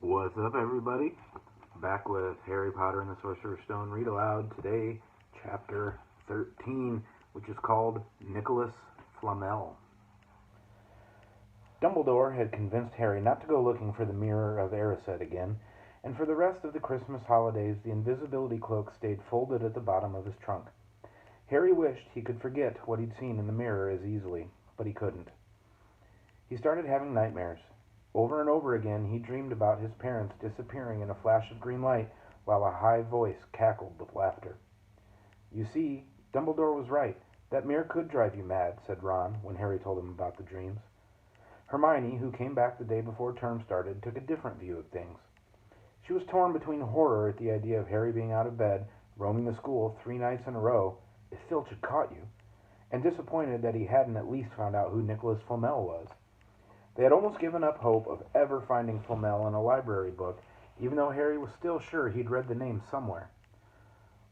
What's up, everybody? Back with Harry Potter and the Sorcerer's Stone Read Aloud. Today, chapter 13, which is called Nicholas Flamel. Dumbledore had convinced Harry not to go looking for the Mirror of Erised again, and for the rest of the Christmas holidays the invisibility cloak stayed folded at the bottom of his trunk. Harry wished he could forget what he'd seen in the mirror as easily, but he couldn't. He started having nightmares. Over and over again he dreamed about his parents disappearing in a flash of green light while a high voice cackled with laughter. "You see, Dumbledore was right. That mirror could drive you mad," said Ron when Harry told him about the dreams. Hermione, who came back the day before term started, took a different view of things. She was torn between horror at the idea of Harry being out of bed, roaming the school 3 nights in a row, if Filch had caught you, and disappointed that he hadn't at least found out who Nicholas Flamel was. They had almost given up hope of ever finding Flamel in a library book, even though Harry was still sure he'd read the name somewhere.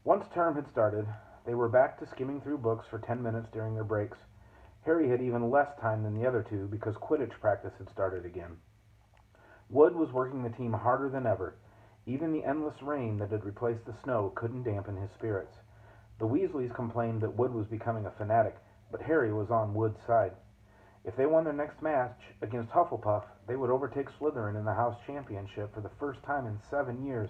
Once term had started, they were back to skimming through books for 10 minutes during their breaks. Harry had even less time than the other two because Quidditch practice had started again. Wood was working the team harder than ever. Even the endless rain that had replaced the snow couldn't dampen his spirits. The Weasleys complained that Wood was becoming a fanatic, but Harry was on Wood's side. If they won their next match against Hufflepuff, they would overtake Slytherin in the House Championship for the first time in 7 years.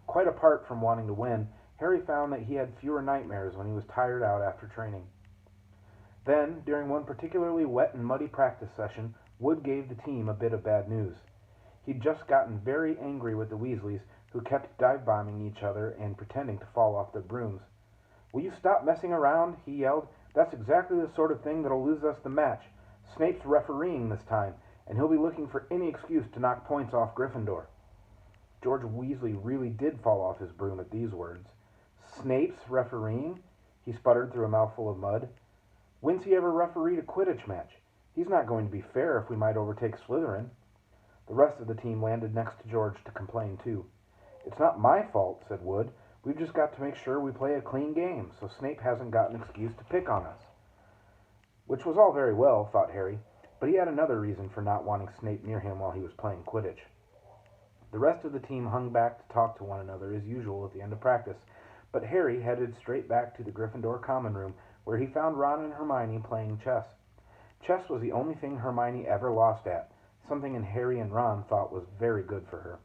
Quite apart from wanting to win, Harry found that he had fewer nightmares when he was tired out after training. Then, during one particularly wet and muddy practice session, Wood gave the team a bit of bad news. He'd just gotten very angry with the Weasleys, who kept dive-bombing each other and pretending to fall off their brooms. "Will you stop messing around?" he yelled. "That's exactly the sort of thing that'll lose us the match. Snape's refereeing this time, and he'll be looking for any excuse to knock points off Gryffindor." George Weasley really did fall off his broom at these words. "Snape's refereeing?" He sputtered through a mouthful of mud. "When's he ever refereed a Quidditch match? He's not going to be fair if we might overtake Slytherin." The rest of the team landed next to George to complain too. "It's not my fault," said Wood. "We've just got to make sure we play a clean game, so Snape hasn't got an excuse to pick on us." Which was all very well, thought Harry, but he had another reason for not wanting Snape near him while he was playing Quidditch. The rest of the team hung back to talk to one another as usual at the end of practice, but Harry headed straight back to the Gryffindor common room, where he found Ron and Hermione playing chess. Chess was the only thing Hermione ever lost at, something Harry and Ron thought was very good for her.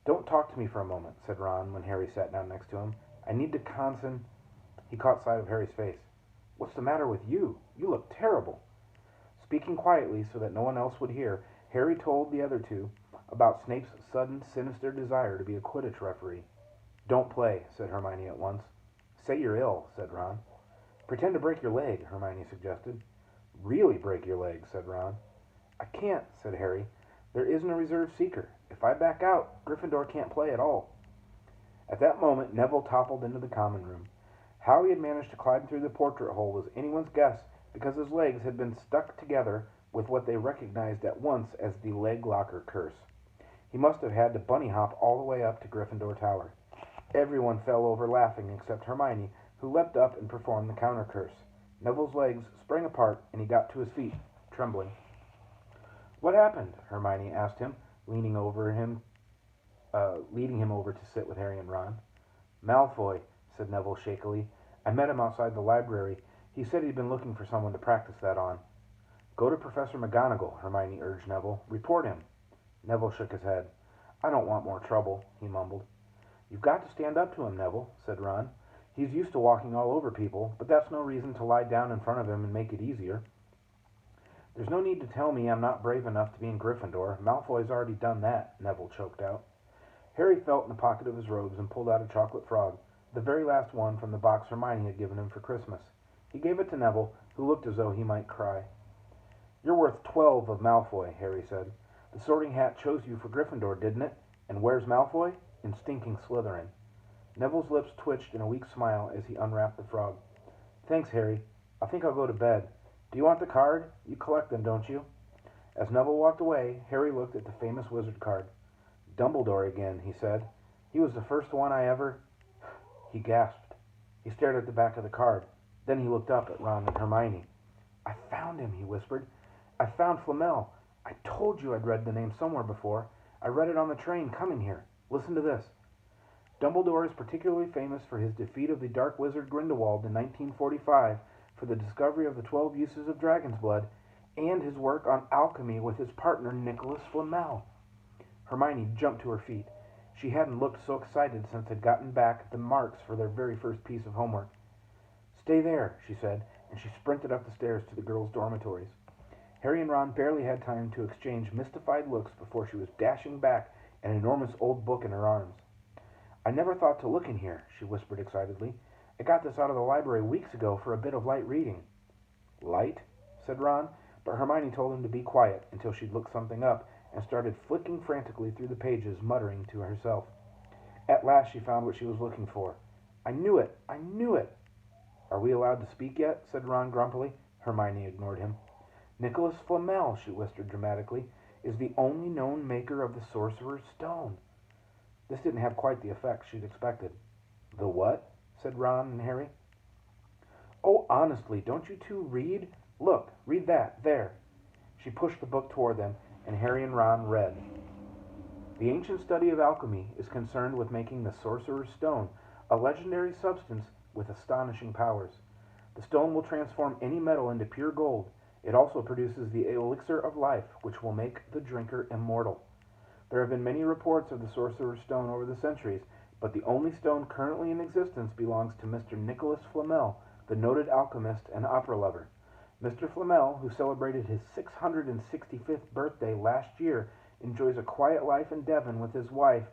"Don't talk to me for a moment," said Ron when Harry sat down next to him. "I need to He caught sight of Harry's face. "What's the matter with you? You look terrible." Speaking quietly so that no one else would hear, Harry told the other two about Snape's sudden, sinister desire to be a Quidditch referee. "Don't play," said Hermione at once. "Say you're ill," said Ron. "Pretend to break your leg," Hermione suggested. "Really break your leg," said Ron. "I can't," said Harry. "There isn't a reserve seeker. If I back out, Gryffindor can't play at all." At that moment Neville toppled into the common room. How he had managed to climb through the portrait hole was anyone's guess, because his legs had been stuck together with what they recognized at once as the leg locker curse. He must have had to bunny hop all the way up to Gryffindor Tower. Everyone fell over laughing except Hermione, who leapt up and performed the counter curse. Neville's legs sprang apart, and he got to his feet, trembling. "What happened?" Hermione asked him, leaning over him, leading him over to sit with Harry and Ron. "Malfoy," said Neville shakily. "I met him outside the library. He said he'd been looking for someone to practice that on." "Go to Professor McGonagall," Hermione urged Neville. "Report him." Neville shook his head. "I don't want more trouble," he mumbled. "You've got to stand up to him, Neville," said Ron. "He's used to walking all over people, but that's no reason to lie down in front of him and make it easier." "There's no need to tell me I'm not brave enough to be in Gryffindor. Malfoy's already done that," Neville choked out. Harry felt in the pocket of his robes and pulled out a chocolate frog, the very last one from the box Hermione had given him for Christmas. He gave it to Neville, who looked as though he might cry. "You're worth 12 of Malfoy," Harry said. "The Sorting Hat chose you for Gryffindor, didn't it? And where's Malfoy? In stinking Slytherin." Neville's lips twitched in a weak smile as he unwrapped the frog. "Thanks, Harry. I think I'll go to bed. Do you want the card? You collect them, don't you?" As Neville walked away, Harry looked at the famous wizard card. "Dumbledore again," he said. "He was the first one I ever—" He gasped. He stared at the back of the card. Then he looked up at Ron and Hermione. "I found him," he whispered. "I found Flamel. I told you I'd read the name somewhere before. I read it on the train coming here. Listen to this. Dumbledore is particularly famous for his defeat of the dark wizard Grindelwald in 1945 for the discovery of the 12 uses of dragon's blood and his work on alchemy with his partner Nicholas Flamel. Hermione jumped to her feet. She hadn't looked so excited since they'd gotten back the marks for their very first piece of homework. Stay there, she said, and she sprinted up the stairs to the girls' dormitories. Harry and Ron barely had time to exchange mystified looks before she was dashing back, an enormous old book in her arms. I never thought to look in here, she whispered excitedly. I got this out of the library weeks ago for a bit of light reading. Light? Said Ron, but Hermione told him to be quiet until she'd looked something up and started flicking frantically through the pages, muttering to herself. At last she found what she was looking for. I knew it! I knew it! Are we allowed to speak yet? Said Ron grumpily. Hermione ignored him. Nicholas Flamel, she whispered dramatically, is the only known maker of the Sorcerer's Stone. This didn't have quite the effect she'd expected. The what? Said Ron and Harry. Oh, honestly, don't you two read? Look, read that, there. She pushed the book toward them, and Harry and Ron read. The ancient study of alchemy is concerned with making the Sorcerer's Stone, a legendary substance with astonishing powers. The stone will transform any metal into pure gold. It also produces the elixir of life, which will make the drinker immortal. There have been many reports of the Sorcerer's Stone over the centuries, but the only stone currently in existence belongs to Mr. Nicholas Flamel, the noted alchemist and opera lover. Mr. Flamel, who celebrated his 665th birthday last year, enjoys a quiet life in Devon with his wife,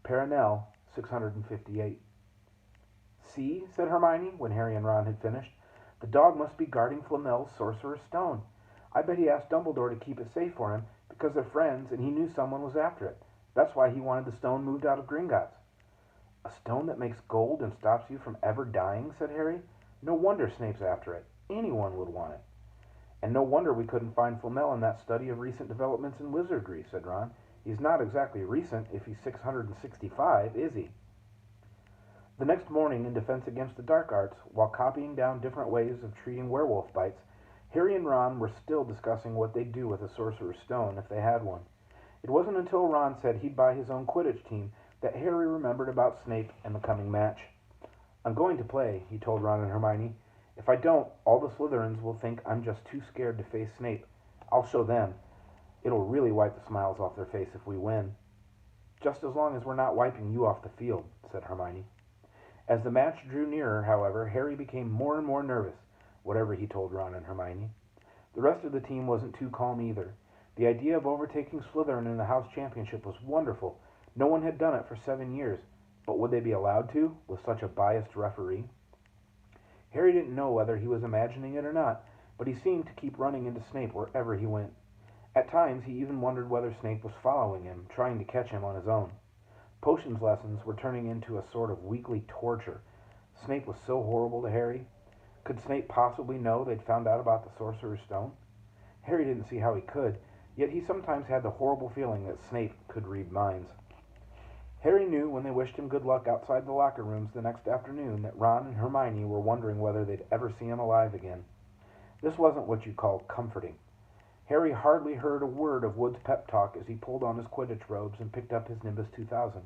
Perenelle, 658. See, said Hermione, when Harry and Ron had finished, the dog must be guarding Flamel's Sorcerer's Stone. I bet he asked Dumbledore to keep it safe for him, because they're friends and he knew someone was after it. That's why he wanted the stone moved out of Gringotts. A stone that makes gold and stops you from ever dying, said Harry. No wonder Snape's after it. Anyone would want it. And no wonder we couldn't find Flamel in that study of recent developments in wizardry, said Ron. He's not exactly recent if he's 665, is he? The next morning, in defense against the dark arts, while copying down different ways of treating werewolf bites, Harry and Ron were still discussing what they'd do with the Sorcerer's Stone if they had one. It wasn't until Ron said he'd buy his own Quidditch team that Harry remembered about Snape and the coming match. I'm going to play, he told Ron and Hermione. If I don't, all the Slytherins will think I'm just too scared to face Snape. I'll show them. It'll really wipe the smiles off their face if we win. Just as long as we're not wiping you off the field, said Hermione. As the match drew nearer, however, Harry became more and more nervous, whatever he told Ron and Hermione. The rest of the team wasn't too calm either. The idea of overtaking Slytherin in the House Championship was wonderful. No one had done it for 7 years, but would they be allowed to, with such a biased referee? Harry didn't know whether he was imagining it or not, but he seemed to keep running into Snape wherever he went. At times, he even wondered whether Snape was following him, trying to catch him on his own. Potions lessons were turning into a sort of weekly torture. Snape was so horrible to Harry. Could Snape possibly know they'd found out about the Sorcerer's Stone? Harry didn't see how he could, yet he sometimes had the horrible feeling that Snape could read minds. Harry knew when they wished him good luck outside the locker rooms the next afternoon that Ron and Hermione were wondering whether they'd ever see him alive again. This wasn't what you call comforting. Harry hardly heard a word of Wood's pep talk as he pulled on his Quidditch robes and picked up his Nimbus 2000.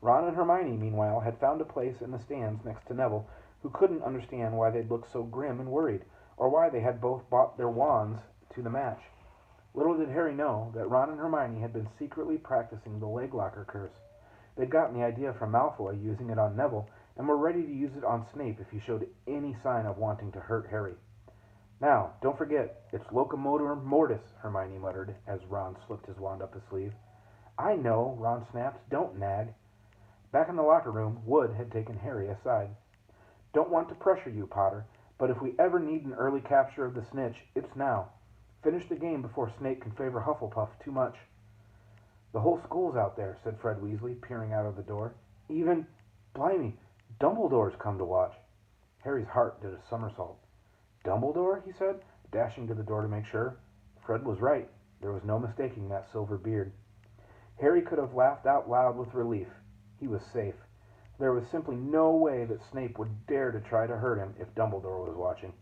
Ron and Hermione, meanwhile, had found a place in the stands next to Neville, who couldn't understand why they'd looked so grim and worried, or why they had both bought their wands to the match. Little did Harry know that Ron and Hermione had been secretly practicing the leg locker curse. They'd gotten the idea from Malfoy using it on Neville, and were ready to use it on Snape if he showed any sign of wanting to hurt Harry. Now, don't forget, it's locomotor mortis, Hermione muttered, as Ron slipped his wand up his sleeve. I know, Ron snapped. Don't nag. Back in the locker room, Wood had taken Harry aside. Don't want to pressure you, Potter, but if we ever need an early capture of the snitch, it's now. Finish the game before Snape can favor Hufflepuff too much. The whole school's out there, said Fred Weasley, peering out of the door. Even, blimey, Dumbledore's come to watch. Harry's heart did a somersault. Dumbledore, he said, dashing to the door to make sure. Fred was right. There was no mistaking that silver beard. Harry could have laughed out loud with relief. He was safe. There was simply no way that Snape would dare to try to hurt him if Dumbledore was watching.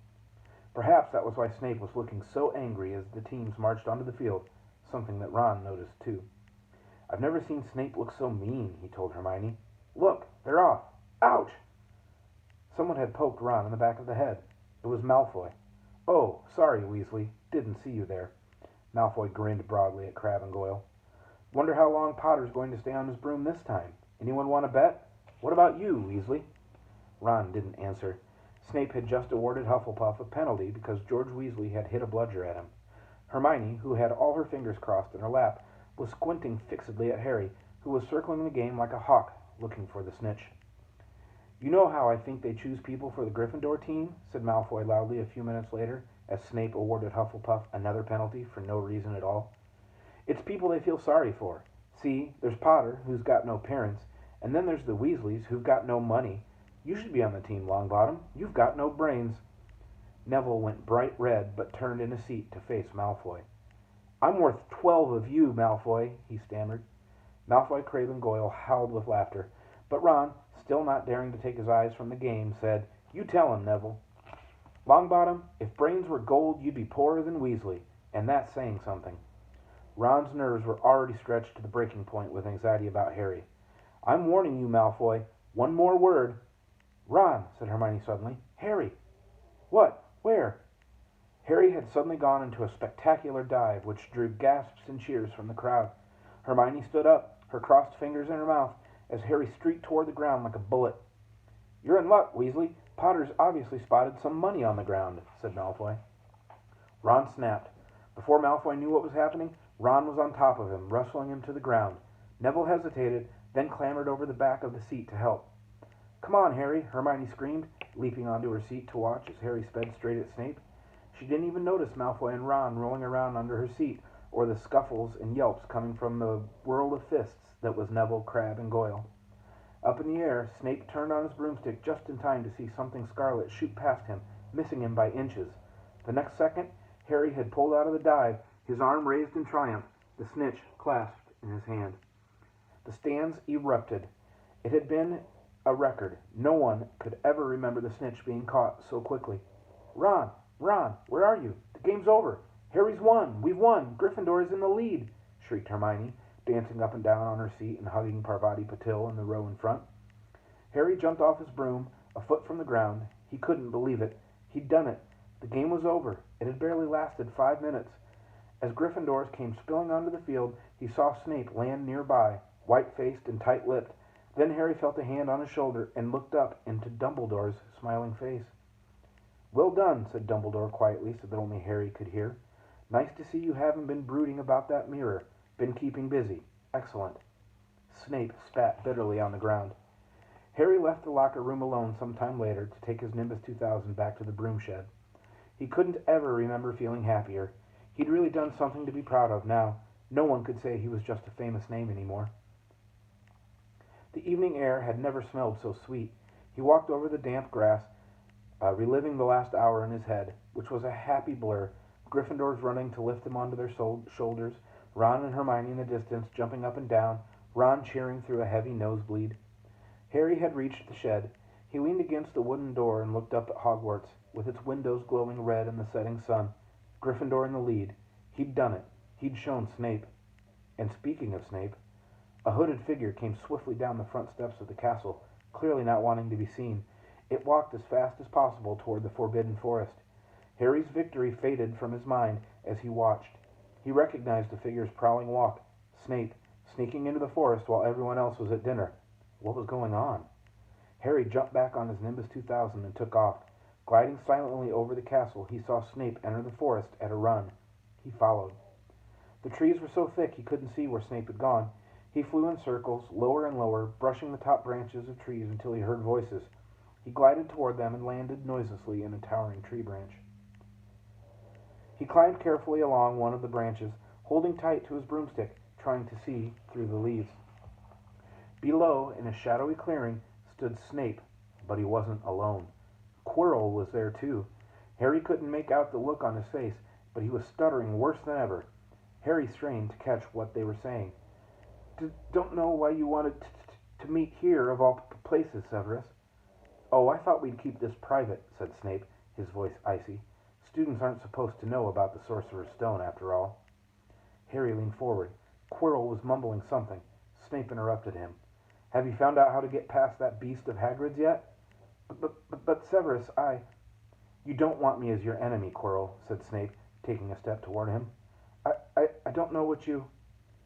Perhaps that was why Snape was looking so angry as the teams marched onto the field, something that Ron noticed too. "I've never seen Snape look so mean," he told Hermione. "Look, they're off. Ouch!" Someone had poked Ron in the back of the head. It was Malfoy. "Oh, sorry, Weasley. Didn't see you there." Malfoy grinned broadly at Crabbe and Goyle. "Wonder how long Potter's going to stay on his broom this time. Anyone want to bet? What about you, Weasley?" Ron didn't answer. Snape had just awarded Hufflepuff a penalty because George Weasley had hit a bludger at him. Hermione, who had all her fingers crossed in her lap, was squinting fixedly at Harry, who was circling the game like a hawk, looking for the snitch. "You know how I think they choose people for the Gryffindor team?" said Malfoy loudly a few minutes later, as Snape awarded Hufflepuff another penalty for no reason at all. "It's people they feel sorry for. See, there's Potter, who's got no parents, and then there's the Weasleys, who've got no money. You should be on the team, Longbottom. You've got no brains." Neville went bright red, but turned in his seat to face Malfoy. "I'm worth 12 of you, Malfoy," he stammered. Malfoy, Crabbe, and Goyle howled with laughter, but Ron, still not daring to take his eyes from the game, said, "You tell him, Neville." "Longbottom, if brains were gold, you'd be poorer than Weasley, and that's saying something." Ron's nerves were already stretched to the breaking point with anxiety about Harry. "I'm warning you, Malfoy. One more word—" "Ron," said Hermione suddenly. "Harry!" "What? Where?" Harry had suddenly gone into a spectacular dive, which drew gasps and cheers from the crowd. Hermione stood up, her crossed fingers in her mouth, as Harry streaked toward the ground like a bullet. "You're in luck, Weasley. Potter's obviously spotted some money on the ground," said Malfoy. Ron snapped. Before Malfoy knew what was happening, Ron was on top of him, wrestling him to the ground. Neville hesitated, then clambered over the back of the seat to help. "Come on, Harry," Hermione screamed, leaping onto her seat to watch as Harry sped straight at Snape. She didn't even notice Malfoy and Ron rolling around under her seat, or the scuffles and yelps coming from the whirl of fists that was Neville, Crabbe, and Goyle. Up in the air, Snape turned on his broomstick just in time to see something scarlet shoot past him, missing him by inches. The next second, Harry had pulled out of the dive, his arm raised in triumph, the snitch clasped in his hand. The stands erupted. It had been a record. No one could ever remember the snitch being caught so quickly. "Ron! Ron! Where are you? The game's over! Harry's won! We've won! Gryffindor is in the lead!" shrieked Hermione, dancing up and down on her seat and hugging Parvati Patil in the row in front. Harry jumped off his broom, a foot from the ground. He couldn't believe it. He'd done it. The game was over. It had barely lasted 5 minutes. As Gryffindors came spilling onto the field, he saw Snape land nearby, white-faced and tight-lipped. Then Harry felt a hand on his shoulder and looked up into Dumbledore's smiling face. "Well done," said Dumbledore quietly so that only Harry could hear. "Nice to see you haven't been brooding about that mirror. Been keeping busy. Excellent." Snape spat bitterly on the ground. Harry left the locker room alone some time later to take his Nimbus 2000 back to the broom shed. He couldn't ever remember feeling happier. He'd really done something to be proud of now. No one could say he was just a famous name anymore. The evening air had never smelled so sweet. He walked over the damp grass, reliving the last hour in his head, which was a happy blur. Gryffindors running to lift him onto their shoulders, Ron and Hermione in the distance jumping up and down, Ron cheering through a heavy nosebleed. Harry had reached the shed. He leaned against the wooden door and looked up at Hogwarts, with its windows glowing red in the setting sun. Gryffindor in the lead. He'd done it. He'd shown Snape. And speaking of Snape, a hooded figure came swiftly down the front steps of the castle, clearly not wanting to be seen. It walked as fast as possible toward the Forbidden Forest. Harry's victory faded from his mind as he watched. He recognized the figure's prowling walk. Snape, sneaking into the forest while everyone else was at dinner. What was going on? Harry jumped back on his Nimbus 2000 and took off. Gliding silently over the castle, he saw Snape enter the forest at a run. He followed. The trees were so thick he couldn't see where Snape had gone. He flew in circles, lower and lower, brushing the top branches of trees until he heard voices. He glided toward them and landed noiselessly in a towering tree branch. He climbed carefully along one of the branches, holding tight to his broomstick, trying to see through the leaves. Below, in a shadowy clearing, stood Snape, but he wasn't alone. Quirrell was there too. Harry couldn't make out the look on his face, but he was stuttering worse than ever. Harry strained to catch what they were saying. "Don't know why you wanted to meet here, of all places, Severus." "Oh, I thought we'd keep this private," said Snape, his voice icy. "Students aren't supposed to know about the Sorcerer's Stone, after all." Harry leaned forward. Quirrell was mumbling something. Snape interrupted him. Have you found out how to get past that beast of Hagrid's yet? But Severus, You don't want me as your enemy, Quirrell, said Snape, taking a step toward him. I don't know what you...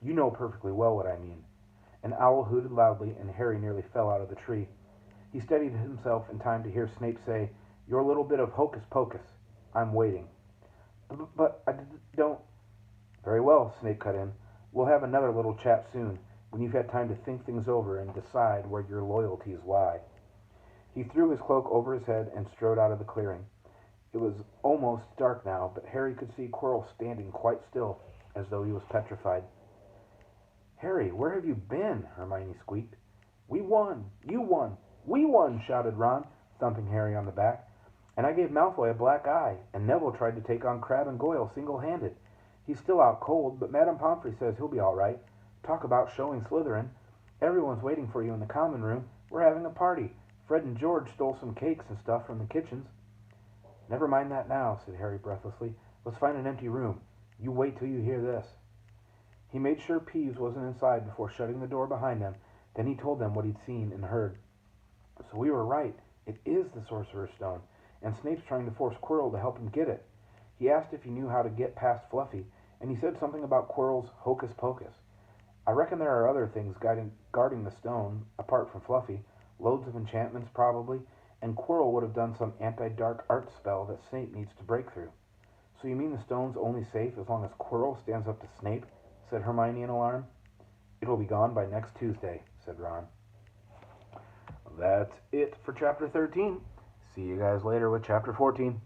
You know perfectly well what I mean. An owl hooted loudly, and Harry nearly fell out of the tree. He steadied himself in time to hear Snape say, Your little bit of hocus-pocus. I'm waiting. But I don't... Very well, Snape cut in. We'll have another little chat soon, when you've had time to think things over and decide where your loyalties lie. He threw his cloak over his head and strode out of the clearing. It was almost dark now, but Harry could see Quirrell standing quite still, as though he was petrified. Harry, where have you been? Hermione squeaked. We won! You won! We won! Shouted Ron, thumping Harry on the back. And I gave Malfoy a black eye, and Neville tried to take on Crabbe and Goyle single-handed. He's still out cold, but Madame Pomfrey says he'll be all right. Talk about showing Slytherin. Everyone's waiting for you in the common room. We're having a party. Fred and George stole some cakes and stuff from the kitchens. Never mind that now, said Harry breathlessly. Let's find an empty room. You wait till you hear this. He made sure Peeves wasn't inside before shutting the door behind them. Then he told them what he'd seen and heard. So we were right. It is the Sorcerer's Stone, and Snape's trying to force Quirrell to help him get it. He asked if he knew how to get past Fluffy, and he said something about Quirrell's hocus-pocus. I reckon there are other things guarding the stone, apart from Fluffy. Loads of enchantments, probably, and Quirrell would have done some anti-dark art spell that Snape needs to break through. So you mean the stone's only safe as long as Quirrell stands up to Snape? Said Hermione in alarm. It'll be gone by next Tuesday, said Ron. That's it for Chapter 13. See you guys later with Chapter 14.